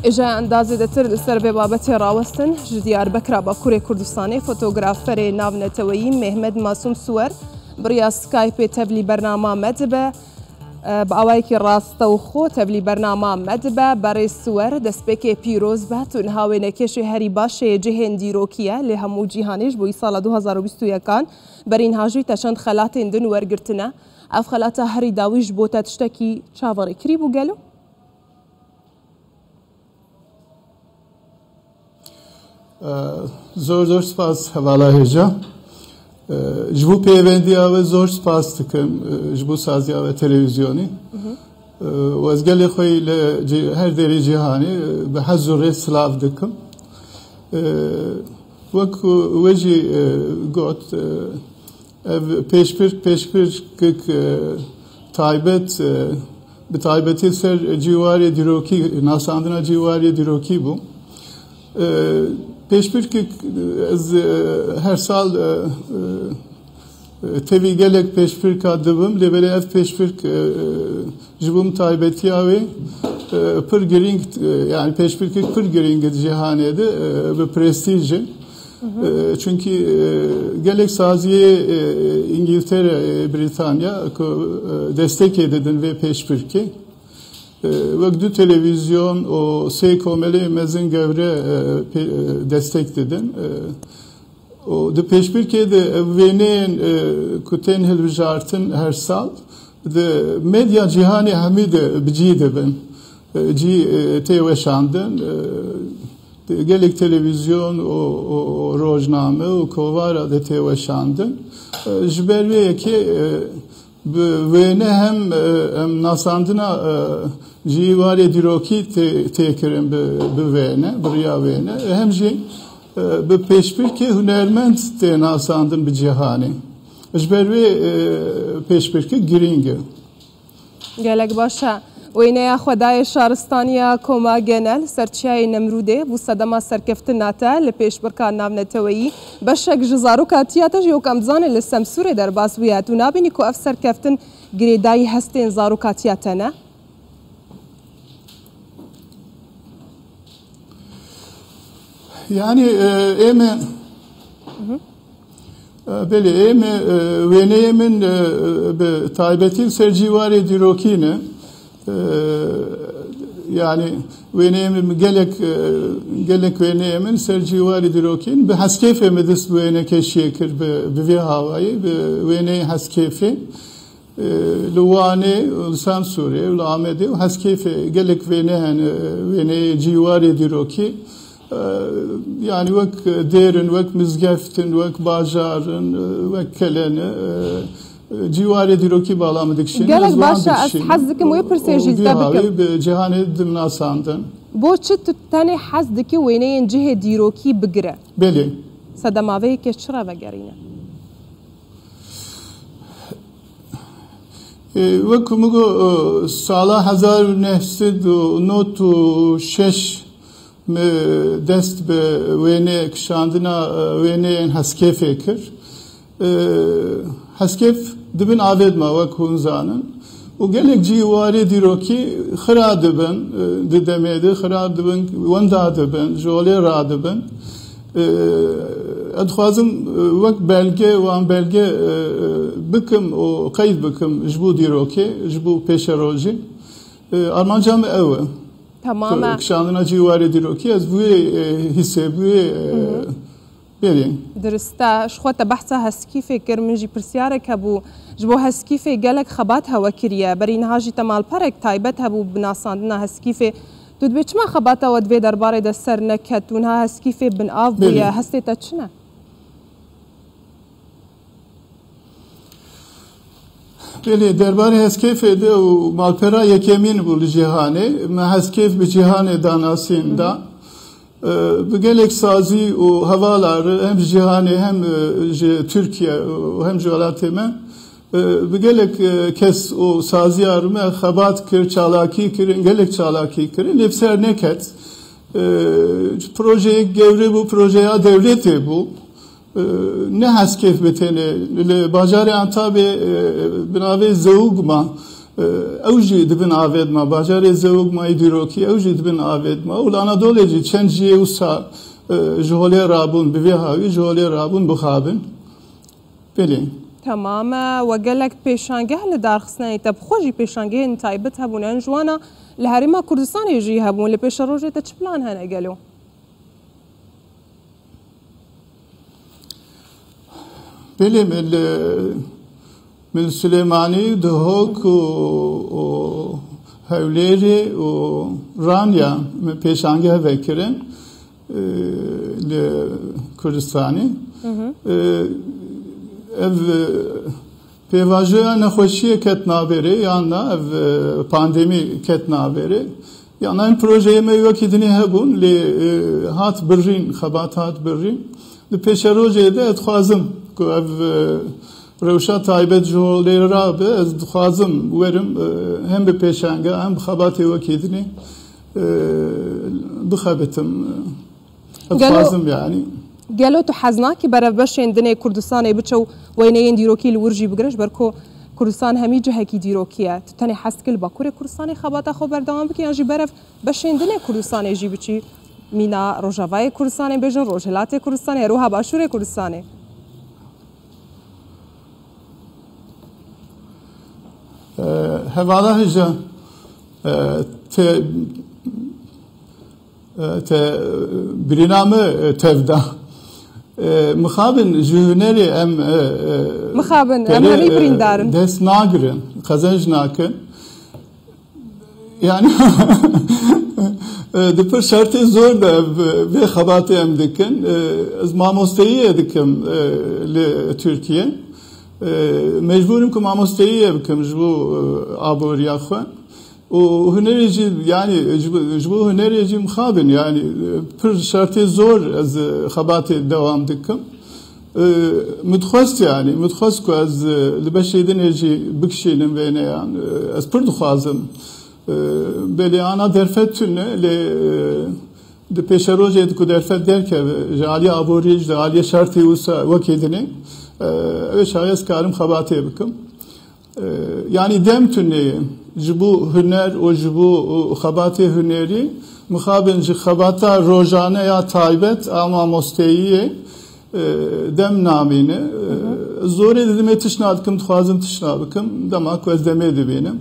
اجا اندازه دتر لسر به بابت راوستن جدیار بکرا با کوری کردستانی فوتوگرافر ناو نتویی محمد معصوم سور بریا سکایپ تبلی برنامه مدبه با اوای که راست و خو تبلی برنامه مدبه برای سور دستبک پیروز به تون هاوی نکش هری باشه جهان دیروکیه له همو جهانیش بوی سال 2021 کان برین هاجوی تشند خلات اندن ورگرتنه اف خلات هری داویش بوتا تشتکی چاوری کری بو گلو زور سپاس حواله هجا جبو پیوندی آو زور سپاس تکم جبو سازی آو تلویزیونی و از گلی خوی هر دری جهانی به حضور سلاف دکم وک وجی گوت پیشپرک تایبت به تایبتی سر جواری دیروکی ناساندنا جواری دیروکی بو پیشپرک از هر سال تevî gelek pêşbirka dibim lê belê ev pêşbirk ji bo min taybetî wê pir giring yani pêşbirkek pir giring di cîhanê de bi prestîj e çünkü gelek saziyê İngiltere Britanya ku destekê didin vê pêşbirkê wek du televizyon û sê komelê mezin gewre destek didin û di pêşbirkê de wêneyên ku tên hilbijartin her sal di medya cîhanê hemî de bi cî dibin cî tê weşandin gelek televizyon û rojname û kovara de tê weşandin ji ber vê yekê wêne hem nasandina cîwarê dîrokî tê kirin bi wêne biriya wêne hem jî bi pêşbirkê hunermend tê nasandin bi cîhanê ji ber wê pêşbirkê giring e gelek başa وینه خدای شارستانیا کما گنل سرچای نمروده بو صدما سرکفتن ناته لپیش برکان ناو نتویی بشک جزارو کاتیاتش یو کمزانه لسمسوره در باسویات و نابینی کو اف سرکفتن گریدای هستین زارو کاتیاتنه yani eme beli eme veneyemin be taybetin sercivari dirokine yani wêneyemê gelek wêneyemên ser cîwarê dîrokîn bi heskêfê me dest bi wêne keşiyê kir bi vê hawayê bi wêneyê heskêfê li Wanê li Samsurê li Amedê û heskêfê gelek wêne hene wêneyê cîwarê dîrokî yani wek dêrin wek mizgeftin wek bajarin wek kelene civarê dîrokî balame dikişîne gelek başa ez hez dikim wê pirsêjî zde bikim bi cîhanê dimnasandin bo çi tu tenê hez dikî wêneyên cihê dîrokî bigire belê sedemaveyekê çira vegerîne wek ku min got sala 1996 me dest bi wêneyê kişandina wêneyên heskêfê kir heskef dibin avêdma wek hûn zanin û gelek cîwarê dîrokî xira dibin di demê de xira dibin wenda dibin jolê radibin ez dixwazim wek belge wan belge bikim û qeyd bikim ji bo dîrokê ji bo pêşerojî armanca me ew e tamamen kişandina cîwarê dîrokî ez bu hissê درسته شخوت بحثا هسکیفه کرمنجی پرسیاره که بو جبو هسکیفه گلک خبات هوا کریه برین هاجی تمال پرک تایبت هبو بناساندنا هسکیفه دود به چما خبات هوا دوی درباره ده سر نکتون ها هسکیفه بن آف بویا هسته تا چنه؟ بله درباره هسکیفه ده و مالپرا یکیمین بول جیهانه ما هسکیف به جیهانه داناسین دا bu gelek sazî û hevaları hem cîhanê hem Türkiye û hem ji welatê me bi gelek kes û saziya me xebat kir çalakî kirin gelek çalakî kirin lê ser neket projeyek gewre bû projeya devletê bû ne heskef bi tenê li bajarê Antalyê bi navê Zewugma ئەو ژێ دبن ئاوێدما باژارێ زەوگمای دیرۆکی ئەو ژێ دبن ئاوێدما و لە ئەنەدۆڵێجی چەند ژێ وسا ji holê rabûn bi vê havî ji holê rabûn bixabin belê. تمام و gelek pêşangeh li darxistinê te bixwe jî pêşangehên taybet hebûn yan ji wan li Herêma Kurdistanê jî hebûn li pêşa rojê te çi plan hene gelo? Belê min Süleymanî dihok û Hewlêrê û Ranya min pêşangeh vekirin li Kurdistanê. Ev pêvajoya nexweşiyê ket navberê yana ev pandemî ket navberê. Yana em projeyê me wekî dinê hebûn lê hat birîn xebat hat birîn. Li pêşa rojê de ez dixwazim ku ev rewşa taybet ji holê rabe ez dixwazim werim hem bi pêşange hem bi xebatê wekî dinê bixebitim. Ez dixwazim yani. Gelo tu hez nakî berev beşên dinê Kurdistanê biçe û weyneyên dîrokî li wir jî bigire ber ku Kurdistan hemî cihekî dîrokî ye. Tu tenê hez dikî li Bakurê Kurdistanê xebata xwe berdewam bikî yan jî berev beşên dinê Kurdistanê jî biçî mîna Rojavayê Kurdistanê bêjin Rojhilatê Kurdistanê Rûha Başûrê Kurdistanê. Hevala hêja te birîname tevda mixabin ji hunerê em mixabin em hemî birîndarin dest nagirin xezenj nakin yani di pir şertê zor de vê xebatê em dikin ez mamosteyiyê dikim li Tirkiye mecburim ku mamosteyiyê bikim ji bo aboriya xwe û hunerê jî yani ji bo hunerê jî mixabin yani pir şertê zor ez xebatê dewam dikim midxwest yani midxwest ku ez li beşê dinê jî bikişînim wêneyan ez pir dixwazim belê ana derfet tune lê di pêşa rojê ku derfet derkeve ji aliyê aboriyê ji aliyê şertê wisa wekî dinê ew şayet ez karim xebatê bikim yani dem tuneyê ji bo huner û ji bo xebatê hunerî mixabin ji xebata rojane ya taybet a mamosteyiyê dem namîne zorê didimê tişna dikim dixwazim tişna bikim dema ku ez demê dibînim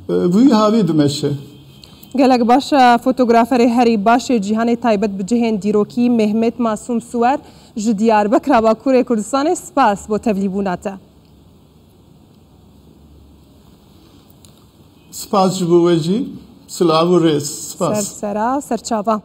wî havî dimeşe. Gelek baş fotograferê herî başê cîhanê taybet bi cihên dîrokî Mehmet Masum Suwer ji Diyarbekira Bakurê Kurdistanê spas bo tevlîbûna te. Spas ji bo we jî silav û rêz spas. Sersera serçava.